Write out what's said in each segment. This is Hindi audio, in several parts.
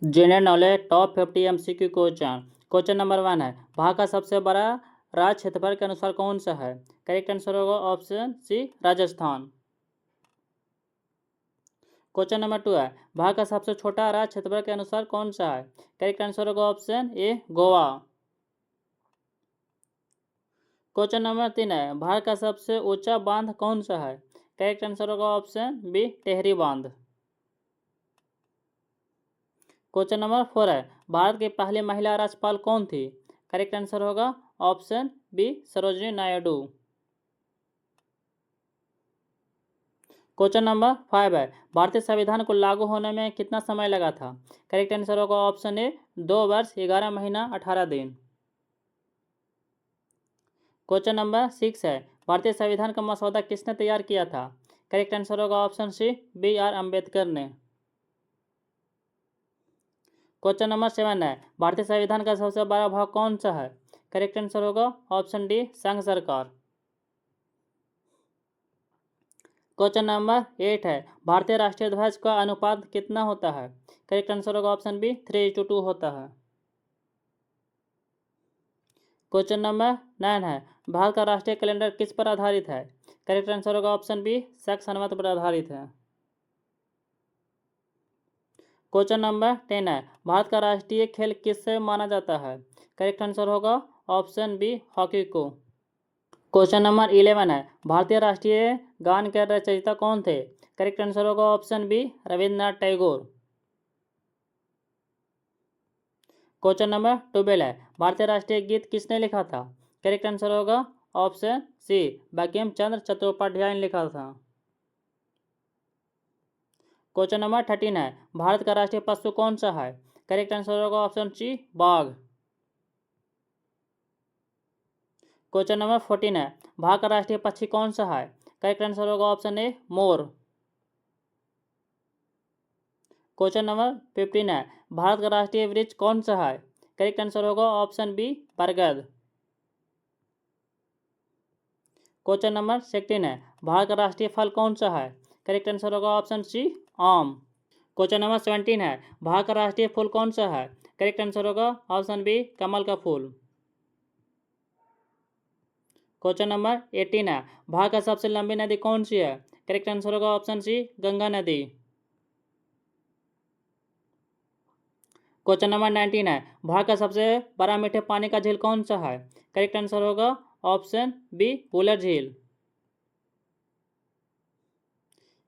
General knowledge top 50 MCQ question. Question number 1 है, भारत का सबसे बड़ा राज्य क्षेत्रफल के अनुसार कौन सा है? करेक्ट आंसर होगा option C Rajasthan. Question number 2 है, भारत का सबसे छोटा राज्य क्षेत्रफल के अनुसार कौन सा है? करेक्ट आंसर होगा ऑप्शन ए गोवा। क्वेश्चन नंबर 3 है, भारत का सबसे ऊंचा बांध कौन सा है? करेक्ट आंसर होगा ऑप्शन बी टेहरी बांध। क्वेश्चन नंबर 4 है, भारत की पहली महिला राज्यपाल कौन थी? करेक्ट आंसर होगा option B Sarojini Naidu. Question number 5 है, भारतीय संविधान को लागू होने में कितना समय लगा था? करेक्ट आंसर होगा ऑप्शन ए 2 वर्ष 11 महीना 18 दिन। क्वेश्चन नंबर 6 है, भारतीय संविधान का मसौदा किसने तैयार किया था? करेक्ट आंसर होगा ऑप्शन सी BR अम्बेडकर ने। क्वेश्चन नंबर 7 है, भारतीय संविधान का सबसे बड़ा भाग कौन सा है? करेक्ट आंसर होगा ऑप्शन डी संघ सरकार। क्वेश्चन नंबर 8 है, भारतीय राष्ट्रीय ध्वज का अनुपात कितना होता है? करेक्ट आंसर होगा ऑप्शन बी 3:2 होता है। क्वेश्चन नंबर 9 है, भारत का राष्ट्रीय कैलेंडर किस पर आधारित है? करेक्ट आंसर होगा ऑप्शन बी शक संवत पर आधारित है। क्वेश्चन नंबर 10 है, भारत का राष्ट्रीय खेल किससे माना जाता है? करेक्ट आंसर होगा ऑप्शन बी हॉकी को। क्वेश्चन नंबर 11 है, भारतीय राष्ट्रीय गान के रचयिता कौन थे? करेक्ट आंसर होगा option B Rabindranath Tagore. Question number 12 है, भारतीय राष्ट्रीय गीत किसने लिखा था? करेक्ट आंसर होगा ऑप्शन सी बंकिम चंद्र चट्टोपाध्याय ने लिखा था। क्वेश्चन नंबर 13 है, भारत का राष्ट्रीय पशु कौन सा है? करेक्ट आंसर होगा ऑप्शन सी बाघ। क्वेश्चन नंबर 14 है, भारत का राष्ट्रीय पक्षी कौन सा है? करेक्ट आंसर होगा ऑप्शन ए मोर। क्वेश्चन नंबर 15 है, भारत का राष्ट्रीय वृक्ष कौन सा है? करेक्ट आंसर होगा ऑप्शन बी बरगद। क्वेश्चन नंबर 16 है, भारत का राष्ट्रीय फल कौन सा है? करेक्ट आंसर होगा ऑप्शन सी आम। क्वेश्चन नंबर 17 है, भारत का राष्ट्रीय फूल कौन सा है? करेक्ट आंसर होगा ऑप्शन बी कमल का फूल। क्वेश्चन नंबर 18 है, भारत का सबसे लंबी नदी कौन सी है? करेक्ट आंसर होगा ऑप्शन सी गंगा नदी। क्वेश्चन नंबर 19 है, भारत का सबसे बड़ा मीठे पानी का झील कौन सा है? करेक्ट आंसर होगा ऑप्शन बी वुलर झील।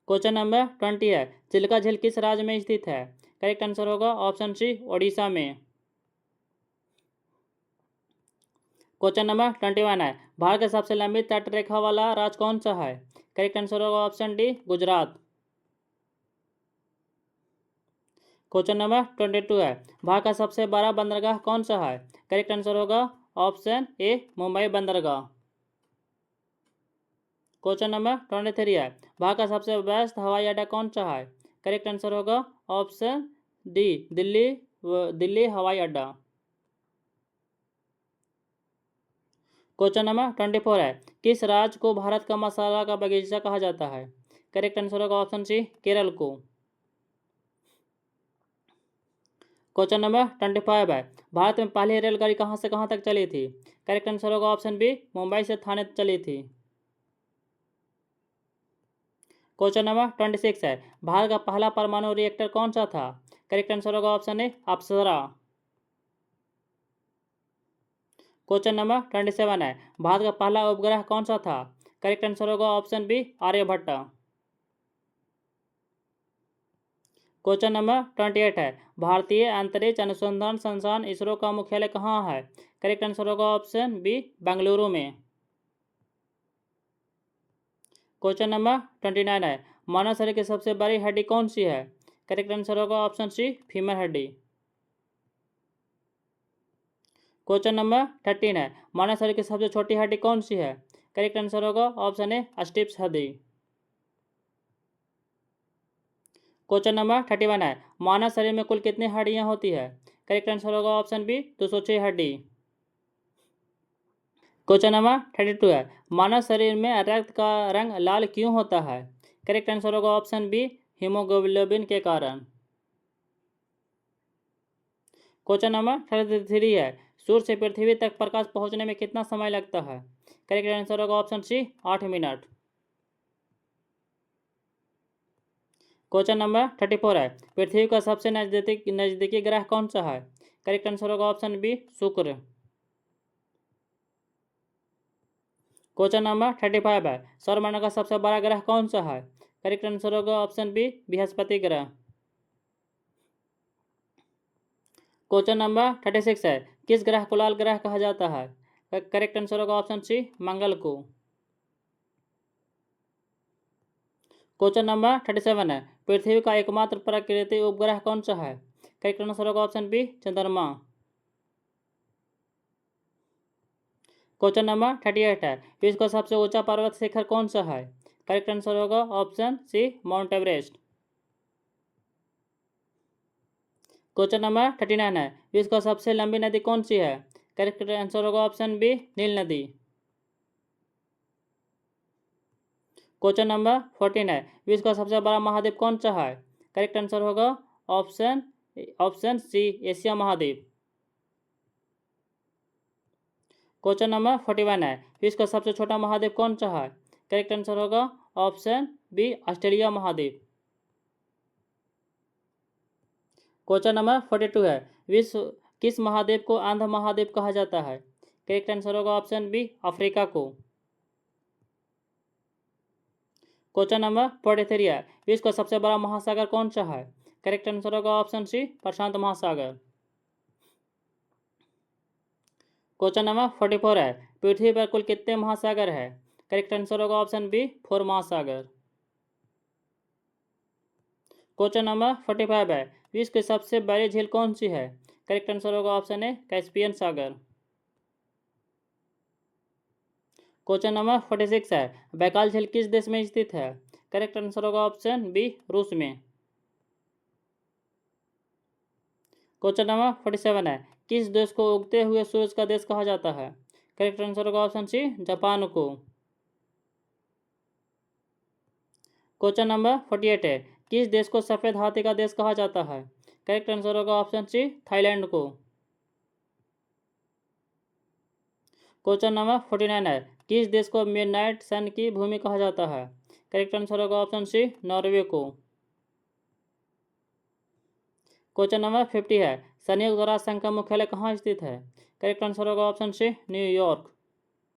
क्वेश्चन नंबर 20 है, चिल्का झील किस राज्य में स्थित है? करेक्ट आंसर होगा ऑप्शन सी ओडिशा में। क्वेश्चन नंबर 21 है, भारत का सबसे लंबी तटरेखा वाला राज्य कौन सा है? करेक्ट आंसर होगा option D Gujarat. Question number 22 है, भारत का सबसे बड़ा बंदरगाह कौन सा है? करेक्ट आंसर होगा ऑप्शन ए मुंबई बंदरगाह। क्वेश्चन नंबर 23 है, भारत का सबसे व्यस्त हवाई अड्डा कौन सा है? करेक्ट आंसर होगा ऑप्शन डी दिल्ली हवाई अड्डा। क्वेश्चन नंबर 24 है, किस राज्य को भारत का मसाला का बगीचा कहा जाता है? करेक्ट आंसर होगा ऑप्शन सी केरल को। क्वेश्चन नंबर 25 है, भारत में पहली रेलगाड़ी कहां से कहां तक चली थी? करेक्ट आंसर होगा ऑप्शन बी मुंबई से थाने चली थी। क्वेश्चन नंबर 26 है, भारत का पहला परमाणु रिएक्टर कौन सा था? करेक्ट आंसर होगा option A Apsara. Question number 27 है, भारत का पहला उपग्रह कौन सा था? करेक्ट आंसर होगा option B Aryabhata. Question number 28 है, भारतीय अंतरिक्ष अनुसंधान संस्थान इसरो का मुख्यालय कहाँ है? करेक्ट आंसर होगा ऑप्शन बी बेंगलुरु में। क्वेश्चन नंबर 29 है, मानव शरीर की सबसे बड़ी हड्डी कौन सी है? करेक्ट आंसर होगा ऑप्शन सी फीमर हड्डी। क्वेश्चन नंबर 13 है, मानव शरीर की सबसे छोटी हड्डी कौन सी है? करेक्ट आंसर होगा ऑप्शन ए स्टिप्स हड्डी। क्वेश्चन नंबर 31 है, मानव शरीर में कुल कितनी हड्डियां होती है? करेक्ट आंसर होगा ऑप्शन बी 206 हड्डी। क्वेश्चन नंबर 32 है, मानव शरीर में रक्त का रंग लाल क्यों होता है? करेक्ट आंसर होगा ऑप्शन बी हीमोग्लोबिन के कारण। क्वेश्चन नंबर 33 है, सूर्य से पृथ्वी तक प्रकाश पहुंचने में कितना समय लगता है? करेक्ट आंसर होगा option C 8 minute. Question number 34 है, पृथ्वी का सबसे नजदीकी ग्रह कौन सा है? करेक्ट आंसर होगा ऑप्शन बी शुक्र। क्वेश्चन नंबर 35 है, सौरमंडल का सबसे बड़ा ग्रह कौन सा है? करेक्ट आंसर होगा ऑप्शन बी बृहस्पति ग्रह। क्वेश्चन नंबर 36 है, किस ग्रह को लाल ग्रह कहा जाता है? करेक्ट आंसर होगा ऑप्शन सी मंगल को। क्वेश्चन नंबर 37 है, पृथ्वी का एकमात्र प्राकृतिक उपग्रह कौन सा है? करेक्ट आंसर होगा ऑप्शन बी चंद्रमा। क्वेश्चन नंबर 38 है, विश्व का सबसे ऊंचा पर्वत शिखर कौन सा है? करेक्ट आंसर होगा option C Mount Everest. Question number 39 है, विश्व का सबसे लंबी नदी कौन सी है? करेक्ट आंसर होगा ऑप्शन बी नील नदी। क्वेश्चन नंबर 14 है, विश्व का सबसे बड़ा महाद्वीप कौन सा है? करेक्ट आंसर होगा ऑप्शन सी एशिया महाद्वीप। क्वेश्चन नंबर 41 है, विश्व का सबसे छोटा महाद्वीप कौन सा है? करेक्ट आंसर होगा ऑप्शन बी ऑस्ट्रेलिया महाद्वीप। क्वेश्चन नंबर 42 है, विश्व किस महाद्वीप को आंध्र महाद्वीप कहा जाता है? करेक्ट आंसर होगा ऑप्शन बी अफ्रीका को। क्वेश्चन नंबर 43 है, विश्व का सबसे बड़ा महासागर कौन सा है? करेक्ट आंसर होगा ऑप्शन सी प्रशांत महासागर। क्वेश्चन नंबर 44 है, पृथ्वी पर कुल कितने महासागर है? करेक्ट आंसर होगा ऑप्शन बी 4 महासागर। क्वेश्चन नंबर 45 है, विश्व की सबसे बड़ी झील कौन सी है? करेक्ट आंसर होगा ऑप्शन ए कैस्पियन सागर। क्वेश्चन नंबर 46 है, बैकाल झील किस देश में स्थित है? करेक्ट आंसर होगा ऑप्शन बी रूस में। क्वेश्चन नंबर 47 है, किस देश को उगते हुए सूरज का देश कहा जाता है? करेक्ट आंसर होगा ऑप्शन सी जापान को। क्वेश्चन नंबर 48 है, किस देश को सफेद हाथी का देश कहा जाता है? करेक्ट आंसर होगा ऑप्शन सी थाईलैंड को। क्वेश्चन नंबर 49 है, किस देश को मिडनाइट सन की भूमि कहा जाता है? करेक्ट आंसर होगा ऑप्शन सी नॉर्वे को। क्वेश्चन नंबर 50 है, संयुक्त राष्ट्र संघ का मुख्यालय कहाँ स्थित है? करेक्ट आंसर होगा ऑप्शन सी न्यूयॉर्क।